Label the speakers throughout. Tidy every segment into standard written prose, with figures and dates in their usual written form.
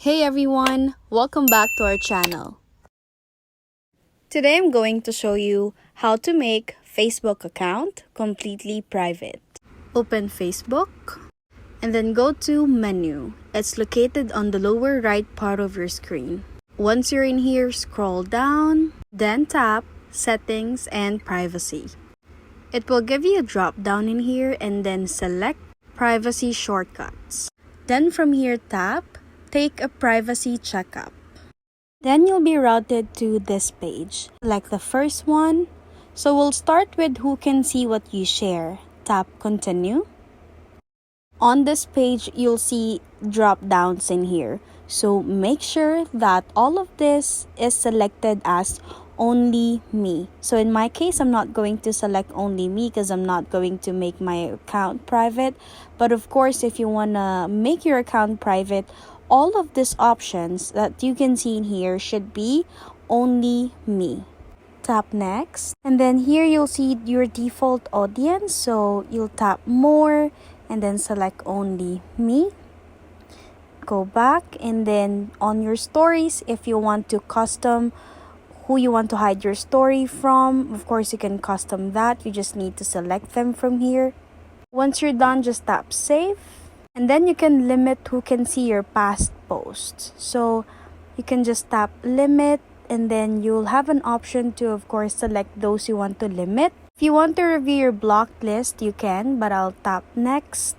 Speaker 1: Hey everyone, welcome back to our channel. Today I'm going to show you how to make Facebook account completely private. Open Facebook and then go to menu. It's located on the lower right part of your screen. Once you're in here, scroll down, then tap settings and privacy. It will give you a drop down in here and then select privacy shortcuts. Then from here tap take a privacy checkup. Then you'll be routed to this page. Select the first one. So we'll start with who can see what you share. Tap continue. On this page, you'll see drop downs in here. So make sure that all of this is selected as only me. So in my case, I'm not going to select only me because I'm not going to make my account private. But of course, if you want to make your account private, all of these options that you can see in here should be only me. Tap next. And then here you'll see your default audience. So you'll tap more and then select only me. Go back and then on your stories, if you want to custom who you want to hide your story from, of course you can custom that. You just need to select them from here. Once you're done, just tap save. And then you can limit who can see your past posts. So you can just tap limit and then you'll have an option to, of course, select those you want to limit. If you want to review your blocked list, you can, but I'll tap next.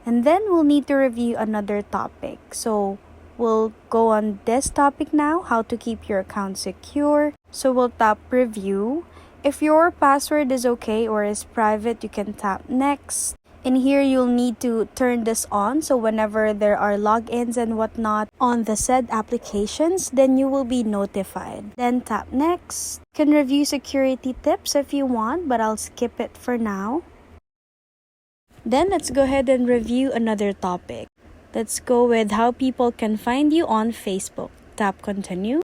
Speaker 1: And then we'll need to review another topic. So we'll go on this topic now, how to keep your account secure. So we'll tap review. If your password is okay or is private, you can tap next. In here, you'll need to turn this on. So whenever there are logins and whatnot on the said applications, then you will be notified. Then tap next. You can review security tips if you want, but I'll skip it for now. Then let's go ahead and review another topic. Let's go with how people can find you on Facebook. Tap continue.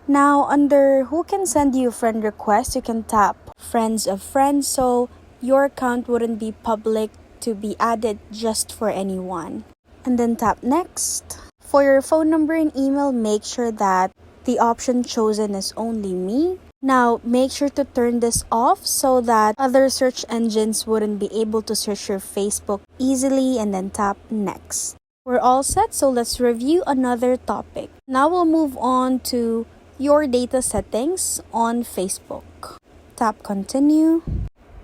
Speaker 1: Now under who can send you friend request, you can tap friends of friends. So your account wouldn't be public to be added just for anyone. And then tap next. For your phone number and email, make sure that the option chosen is only me. Now make sure to turn this off so that other search engines wouldn't be able to search your Facebook easily, and then tap next. We're all set, so let's review another topic. Now we'll move on to your data settings on Facebook. Tap continue.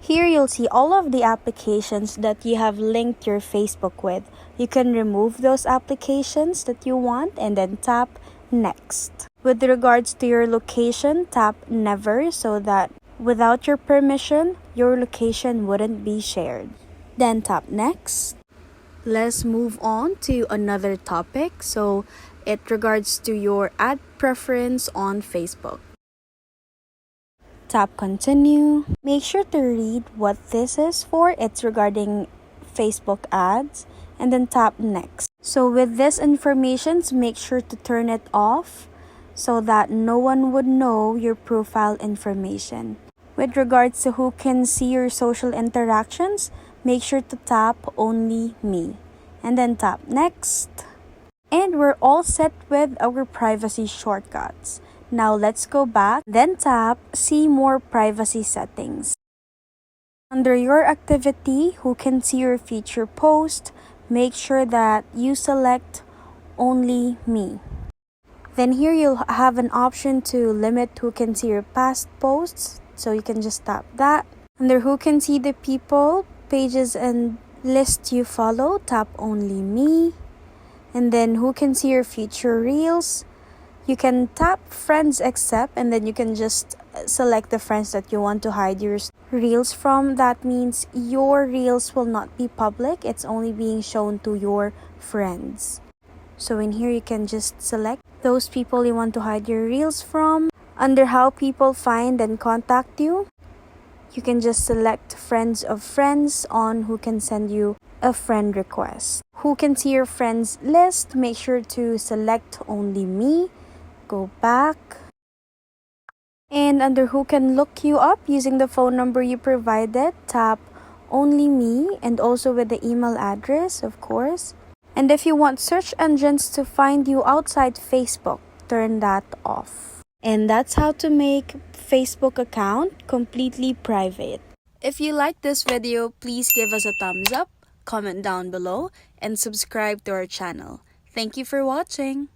Speaker 1: Here you'll see all of the applications that you have linked your Facebook with. You can remove those applications that you want and then tap next. With regards to your location, tap never so that without your permission, your location wouldn't be shared. Then tap next. Let's move on to another topic. So it regards to your ad preference on Facebook. Tap continue. Make sure to read what this is for. It's regarding Facebook ads. And then tap next. So with this information, make sure to turn it off so that no one would know your profile information. With regards to who can see your social interactions, make sure to tap only me. And then tap next. And we're all set with our privacy shortcuts. Now let's go back, then tap see more privacy settings. Under your activity, who can see your future post, make sure that you select only me. Then here you'll have an option to limit who can see your past posts. So you can just tap that. Under who can see the people, pages and lists you follow, tap only me. And then who can see your future reels, you can tap friends accept and then you can just select the friends that you want to hide your reels from. That means your reels will not be public. It's only being shown to your friends. So in here you can just select those people you want to hide your reels from. Under how people find and contact you, you can just select friends of friends on who can send you a friend request. Who can see your friends list, make sure to select only me. Go back. And under who can look you up using the phone number you provided, tap only me, and also with the email address, of course. And if you want search engines to find you outside Facebook, turn that off. And that's how to make Facebook account completely private. If you like this video, please give us a thumbs up, comment down below, and subscribe to our channel. Thank you for watching.